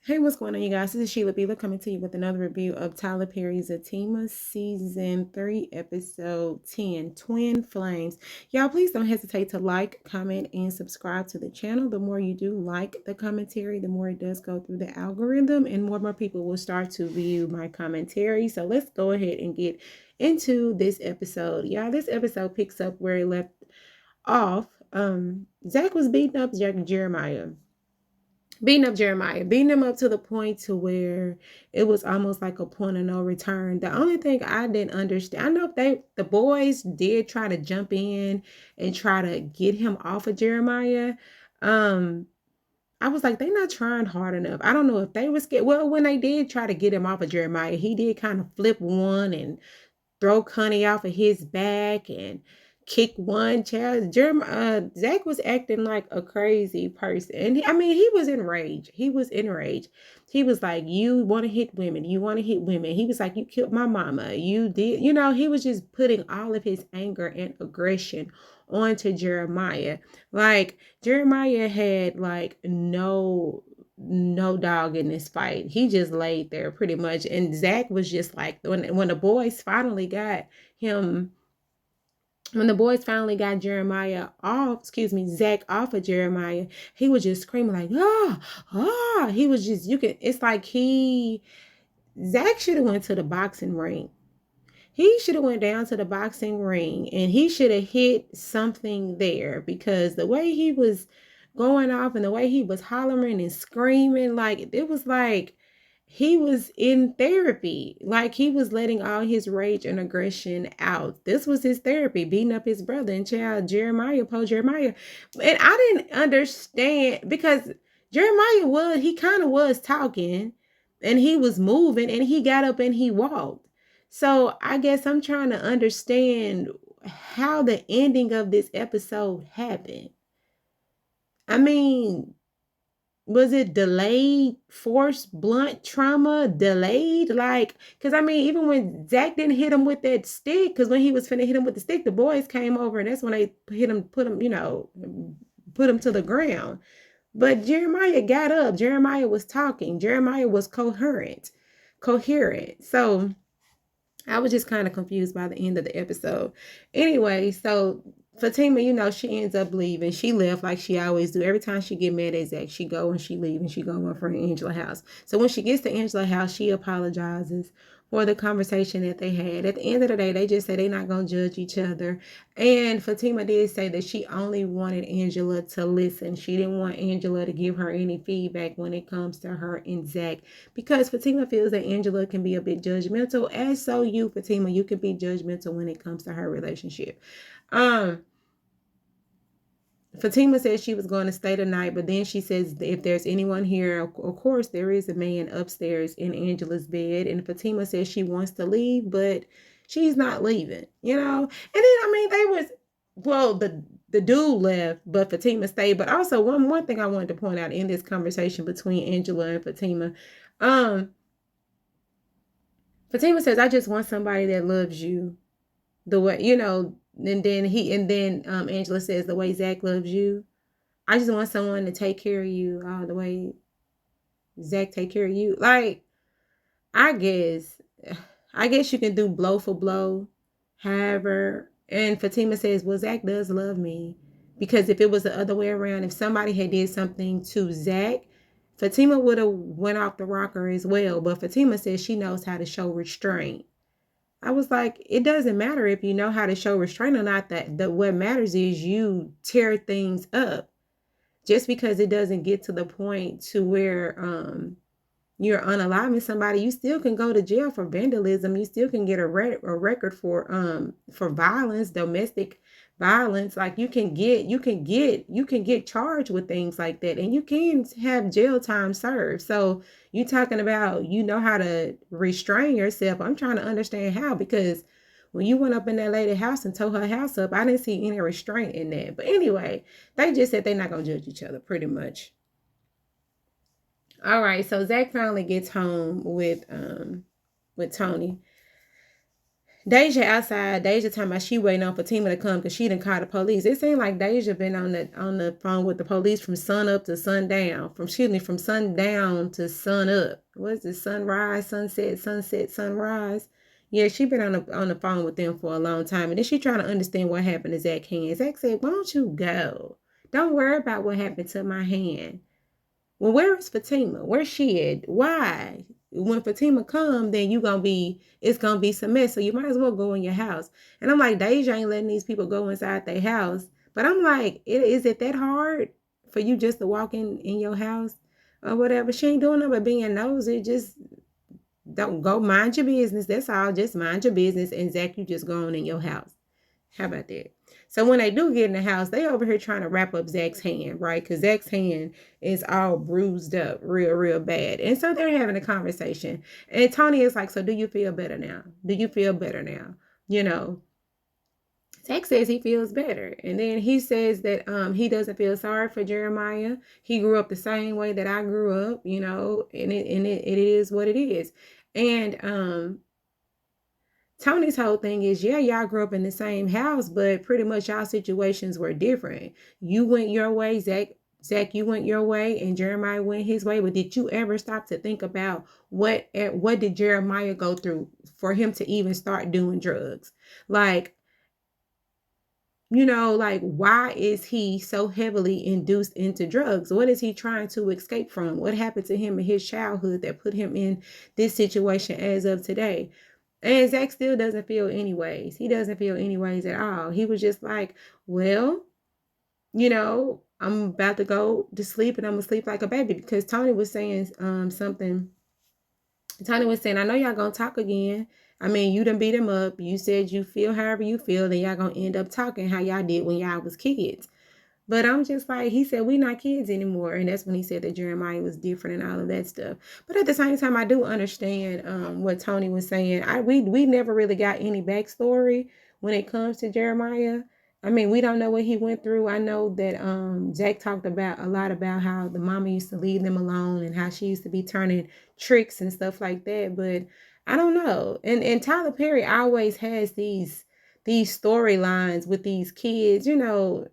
Hey, what's going on, you guys? This is Sheila Beeler coming to you with another review of Tyler Perry's Zatima Season 3, Episode 10, Twin Flames. Y'all, please don't hesitate to like, comment, and subscribe to the channel. The more you do like the commentary, the more it does go through the algorithm, and more people will start to view my commentary. So let's go ahead and get into this episode. Y'all, this episode picks up where it left off. Zach was beating up Jeremiah. Beating him up to the point to where it was almost like a point of no return. The only thing I didn't understand, I know the boys did try to jump in and try to get him off of Jeremiah. I was like, they're not trying hard enough. I don't know if they were scared. Well, when they did try to get him off of Jeremiah, he did kind of flip one and throw Connie off of his back and kick one child. Zach was acting like a crazy person. And he was enraged. He was enraged. He was like, you want to hit women. You want to hit women. He was like, you killed my mama. You did. He was just putting all of his anger and aggression onto Jeremiah. Like, Jeremiah had like no dog in this fight. He just laid there pretty much. And Zach was just like, when the boys finally got him, when the boys finally got Zach off of Jeremiah, he was just screaming like, he was just, it's like Zach should have went to the boxing ring. He should have went down to the boxing ring and he should have hit something there, because the way he was going off and the way he was hollering and screaming, like, it was like he was in therapy. Like, he was letting all his rage and aggression out. This was his therapy, beating up his brother and child Jeremiah. And I didn't understand, because he kind of was talking and he was moving and he got up and he walked. So I guess I'm trying to understand how the ending of this episode happened. I mean, was it delayed, force, blunt trauma, delayed? Like, because even when Zach didn't hit him with that stick, because when he was finna hit him with the stick, the boys came over and that's when they put him to the ground. But Jeremiah got up. Jeremiah was talking. Jeremiah was coherent. So I was just kind of confused by the end of the episode. Anyway, so Fatima, she ends up leaving. She left like she always do. Every time she get mad at Zach, she go and she leave and she go to her friend Angela's house. So when she gets to Angela's house, she apologizes for the conversation that they had. At the end of the day, they just say they're not going to judge each other. And Fatima did say that she only wanted Angela to listen. She didn't want Angela to give her any feedback when it comes to her and Zach, because Fatima feels that Angela can be a bit judgmental, as so you, Fatima, you can be judgmental when it comes to her relationship. Fatima said she was going to stay the night, but then she says if there's anyone here, of course there is a man upstairs in Angela's bed, and Fatima says she wants to leave, but she's not leaving, And then they was, well, the dude left, but Fatima stayed. But also one thing I wanted to point out in this conversation between Angela and Fatima, Fatima says, I just want somebody that loves you the way, and then Angela says, the way Zach loves you. I just want someone to take care of you the way Zach take care of you. Like, I guess you can do blow for blow. However, and Fatima says, well, Zach does love me, because if it was the other way around, if somebody had did something to Zach, Fatima would have went off the rocker as well. But Fatima says she knows how to show restraint. I was like, it doesn't matter if you know how to show restraint or not. What matters is you tear things up. Just because it doesn't get to the point to where you're unaliving somebody, you still can go to jail for vandalism. You still can get a record for violence, domestic violence. Like, you can get charged with things like that, and you can have jail time served. So you talking about how to restrain yourself. I'm trying to understand how, because when you went up in that lady's house and tore her house up, I didn't see any restraint in that. But anyway, they just said they're not gonna judge each other, pretty much. All right, so Zach finally gets home with Tony. Deja outside. Deja talking about she waiting on Fatima to come because she didn't call the police. It seemed like Deja been on the phone with the police from sun up to sundown. From sundown to sun up. What's it? Sunrise, sunset, sunset, sunrise. Yeah, she been on the phone with them for a long time, and then she trying to understand what happened to Zach hand. Zach said, "Why don't you go? Don't worry about what happened to my hand." Well, where is Fatima? Where's she at? Why? When Fatima come, then it's gonna be some mess. So you might as well go in your house. And I'm like, Deja ain't letting these people go inside their house. But I'm like, is it that hard for you just to walk in your house or whatever? She ain't doing nothing but being nosy. Just don't go mind your business. That's all. Just mind your business. And Zach, you just go on in your house. How about that? So when they do get in the house, they over here trying to wrap up Zach's hand, right? Because Zach's hand is all bruised up real, real bad. And so they're having a conversation. And Tony is like, so do you feel better now? Do you feel better now? You know, Zach says he feels better. And then he says that he doesn't feel sorry for Jeremiah. He grew up the same way that I grew up, you know, and it is what it is. And Tony's whole thing is, yeah, y'all grew up in the same house, but pretty much y'all situations were different. You went your way, Zach, you went your way, and Jeremiah went his way. But did you ever stop to think about what did Jeremiah go through for him to even start doing drugs? Like, you know, like, why is he so heavily induced into drugs? What is he trying to escape from? What happened to him in his childhood that put him in this situation as of today? And Zach still doesn't feel anyways. He doesn't feel anyways at all. He was just like, well, you know, I'm about to go to sleep and I'm going to sleep like a baby, because Tony was saying something. Tony was saying, I know y'all going to talk again. I mean, you done beat him up. You said you feel however you feel. Then y'all going to end up talking how y'all did when y'all was kids. But I'm just like, he said, we not kids anymore. And that's when he said that Jeremiah was different and all of that stuff. But at the same time, I do understand what Tony was saying. We never really got any backstory when it comes to Jeremiah. I mean, we don't know what he went through. I know that Zach talked about a lot about how the mama used to leave them alone and how she used to be turning tricks and stuff like that. But I don't know. And Tyler Perry always has these storylines with these kids, you know,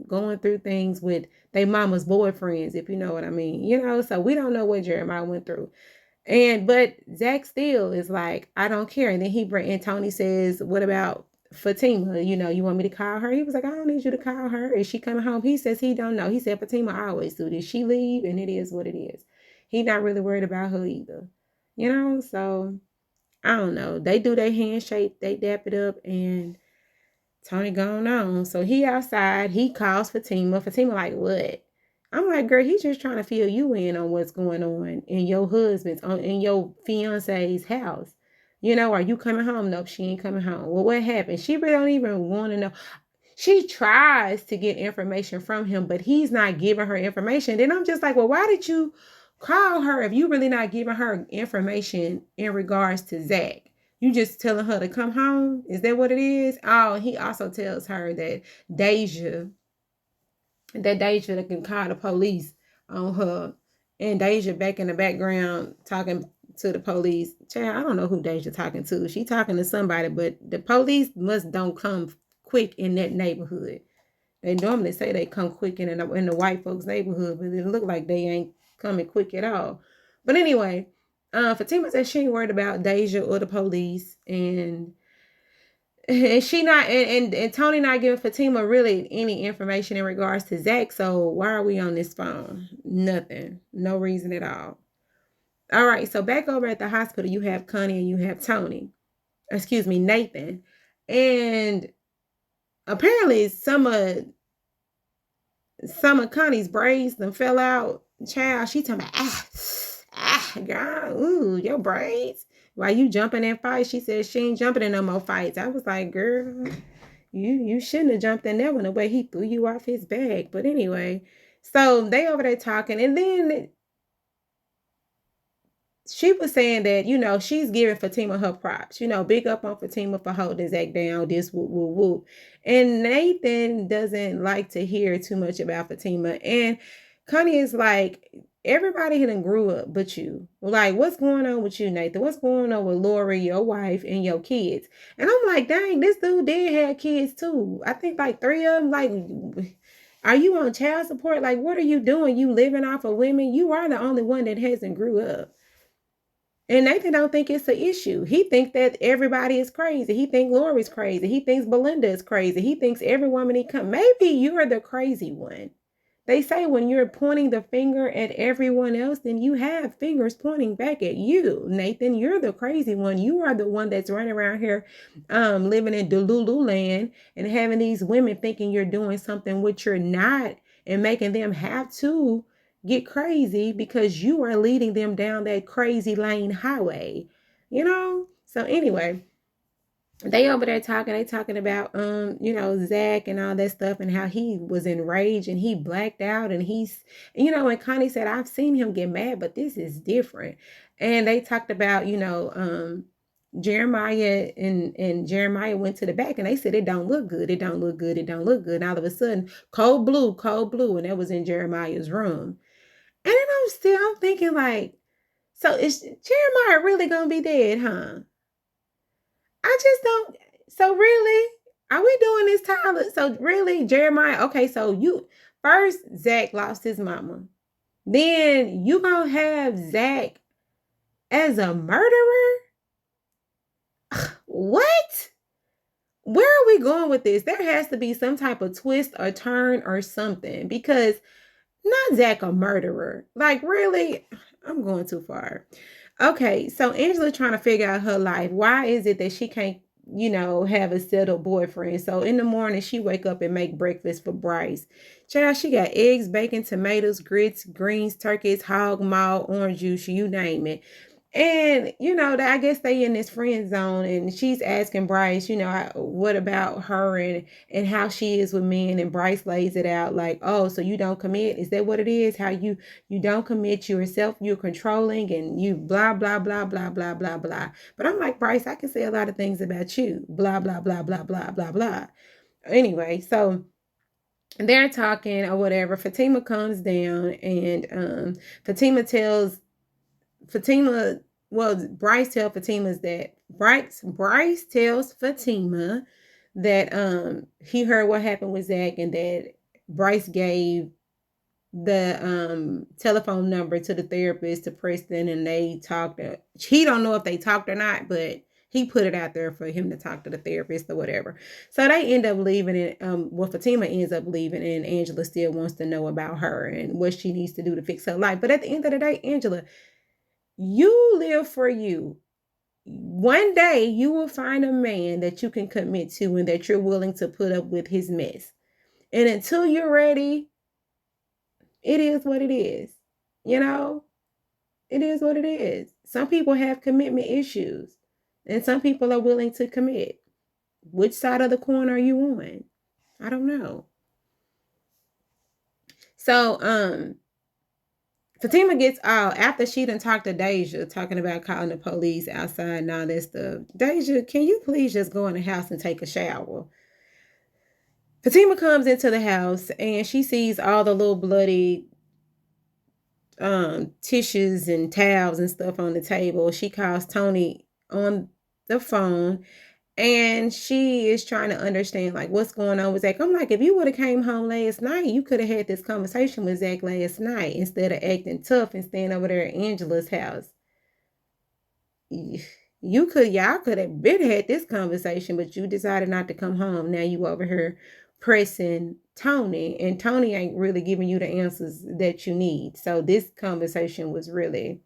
going through things with their mama's boyfriends, if you know what I mean, you know. So we don't know what Jeremiah went through. But Zach still is like, I don't care. And then and Tony says, what about Fatima? You know, you want me to call her? He was like, I don't need you to call her. Is she coming home? He says he don't know. He said Fatima always do this. She leave and it is what it is. He not really worried about her either. You know, so I don't know. They do their handshake, they dap it up, and Tony gone on. So he outside. He calls Fatima. Fatima like, what? I'm like, girl, he's just trying to fill you in on what's going on in your in your fiance's house. You know, are you coming home? Nope, she ain't coming home. Well, what happened? She really don't even want to know. She tries to get information from him, but he's not giving her information. Then I'm just like, well, why did you call her if you really not giving her information in regards to Zach? You just telling her to come home? Is that what it is? Oh, he also tells her that Deja can call the police on her. And Deja back in the background talking to the police. Child, I don't know who Deja talking to. She talking to somebody, but the police don't come quick in that neighborhood. They normally say they come quick in the white folks' neighborhood, but it look like they ain't coming quick at all. But anyway, Fatima said she ain't worried about Deja or the police, and she not and Tony not giving Fatima really any information in regards to Zach. So why are we on this phone? Nothing, no reason at all. All right, so back over at the hospital, you have Connie and you have Tony. Excuse me, Nathan, and apparently some of Connie's braids them fell out. Child, she talking about, girl, ooh, your braids. Why you jumping in fights? She said she ain't jumping in no more fights. I was like, girl, you shouldn't have jumped in there when the way he threw you off his back. But anyway, so they over there talking, and then she was saying that, you know, she's giving Fatima her props. You know, big up on Fatima for holding Zach down, this whoop, whoop, whoop. And Nathan doesn't like to hear too much about Fatima. And Connie is like, everybody done grew up but you. Like, what's going on with you, Nathan? What's going on with Lori, your wife, and your kids? And I'm like, dang, this dude did have kids too. I think like 3 of them. Like, are you on child support? Like, what are you doing? You living off of women? You are the only one that hasn't grew up. And Nathan don't think it's an issue. He thinks that everybody is crazy. He thinks Lori's crazy. He thinks Belinda is crazy. He thinks every woman he come. Maybe you're the crazy one. They say when you're pointing the finger at everyone else, then you have fingers pointing back at you. Nathan, you're the crazy one. You are the one that's running around here living in Delulu land and having these women thinking you're doing something which you're not, and making them have to get crazy because you are leading them down that crazy lane highway. So anyway, they over there talking, they talking about Zach and all that stuff, and how he was enraged and he blacked out, and and Connie said, I've seen him get mad, but this is different. And they talked about Jeremiah, and Jeremiah went to the back, and they said it don't look good, it don't look good, it don't look good. And all of a sudden, cold blue, and that was in Jeremiah's room. And then I'm thinking, like, so is Jeremiah really gonna be dead, huh? I just don't. So really, are we doing this, Tyler? So really, Jeremiah? Okay, so you first, Zach lost his mama. Then you gonna have Zach as a murderer? What? Where are we going with this? There has to be some type of twist or turn or something, because not Zach a murderer. Like, really? I'm going too far. Okay, so Angela trying to figure out her life. Why is it that she can't, have a settled boyfriend? So in the morning, she wake up and make breakfast for Bryce. Child, she got eggs, bacon, tomatoes, grits, greens, turkeys, hog maw, orange juice, you name it. And, I guess they in this friend zone, and she's asking Bryce, what about her and how she is with men. And Bryce lays it out like, oh, so you don't commit? Is that what it is? How you don't commit yourself, you're controlling, and you blah, blah, blah, blah, blah, blah, blah. But I'm like, Bryce, I can say a lot of things about you. Blah, blah, blah, blah, blah, blah, blah. Anyway, so they're talking or whatever. Fatima comes down, and Fatima tells Fatima, well, Bryce tells Fatima that he heard what happened with Zach, and that Bryce gave the telephone number to the therapist, to Preston, and they talked. He don't know if they talked or not, but he put it out there for him to talk to the therapist or whatever. So they end up leaving it. Fatima ends up leaving, and Angela still wants to know about her and what she needs to do to fix her life. But at the end of the day, Angela, you live for you. One day you will find a man that you can commit to and that you're willing to put up with his mess. And until you're ready, it is what it is. It is what it is. Some people have commitment issues, and some people are willing to commit. Which side of the coin are you on? I don't know. So, Fatima gets out after she done talked to Deja, talking about calling the police outside and all that stuff. Deja, can you please just go in the house and take a shower? Fatima comes into the house and she sees all the little bloody tissues and towels and stuff on the table. She calls Tony on the phone, and she is trying to understand, like, what's going on with Zach. I'm like, if you would have came home last night, you could have had this conversation with Zach last night instead of acting tough and staying over there at Angela's house. Y'all could have been had this conversation, but you decided not to come home. Now you over here pressing Tony, and Tony ain't really giving you the answers that you need. So this conversation was really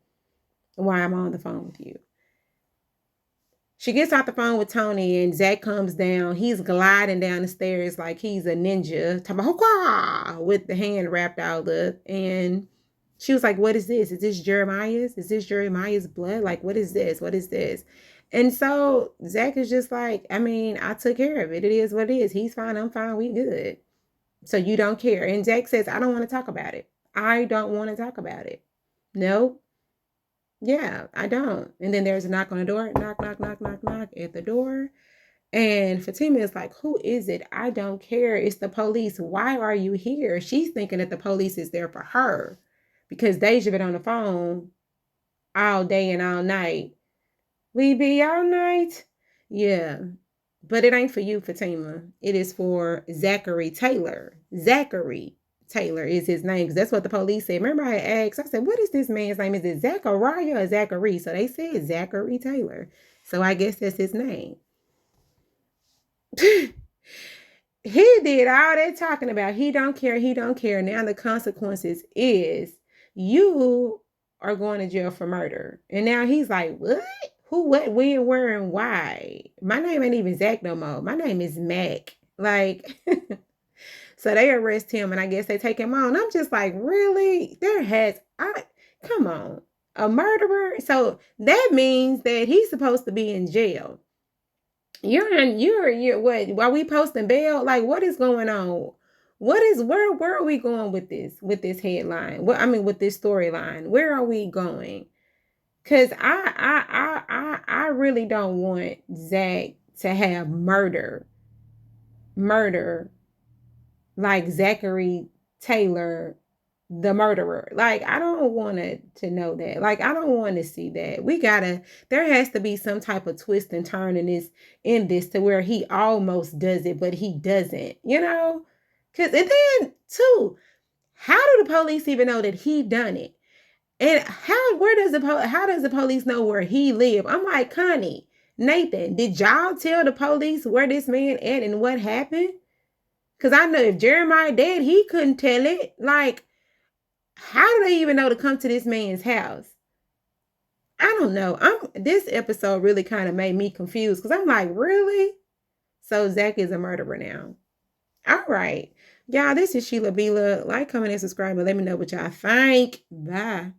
why I'm on the phone with you. She gets off the phone with Tony, and Zach comes down. He's gliding down the stairs like he's a ninja, with the hand wrapped out up. And she was like, what is this? Is this Jeremiah's? Is this Jeremiah's blood? Like, what is this? What is this? And so Zach is just like, I took care of it. It is what it is. He's fine. I'm fine. We good. So you don't care. And Zach says, I don't want to talk about it. I don't want to talk about it. No. Yeah, I don't. And then there's a knock on the door. Knock, knock, knock, knock, knock at the door. And Fatima is like, who is it? I don't care. It's the police. Why are you here? She's thinking that the police is there for her. because Deja been on the phone all day and all night. We be all night? Yeah. But it ain't for you, Fatima. It is for Zachary Taylor. Zachary Taylor is his name, because that's what the police said. Remember I asked, I said, what is this man's name? Is it Zachariah or Zachary? So they said Zachary Taylor. So I guess that's his name. He did all that talking about he don't care, he don't care. Now the consequences is you are going to jail for murder. And now he's like, what? Who, what, when, where, and why? My name ain't even Zach no more. My name is Mac. Like, so they arrest him and I guess they take him on. I'm just like, really? Come on. A murderer? So that means that he's supposed to be in jail. You're what? While we posting bail, like what is going on? Where are we going with this headline? With this storyline, where are we going? Because I really don't want Zach to have murder like Zachary Taylor, the murderer. Like, I don't want to know that. Like, I don't want to see that. There has to be some type of twist and turn in this to where he almost does it, but he doesn't, Because, and then, too, how do the police even know that he done it? And how does the police know where he live? I'm like, Connie, Nathan, did y'all tell the police where this man at and what happened? Because I know if Jeremiah dead, he couldn't tell it. Like, how do they even know to come to this man's house? I don't know. This episode really kind of made me confused because I'm like, really? So Zach is a murderer now. All right. Y'all, this is Sheila Bila. Like, comment, and subscribe, and let me know what y'all think. Bye.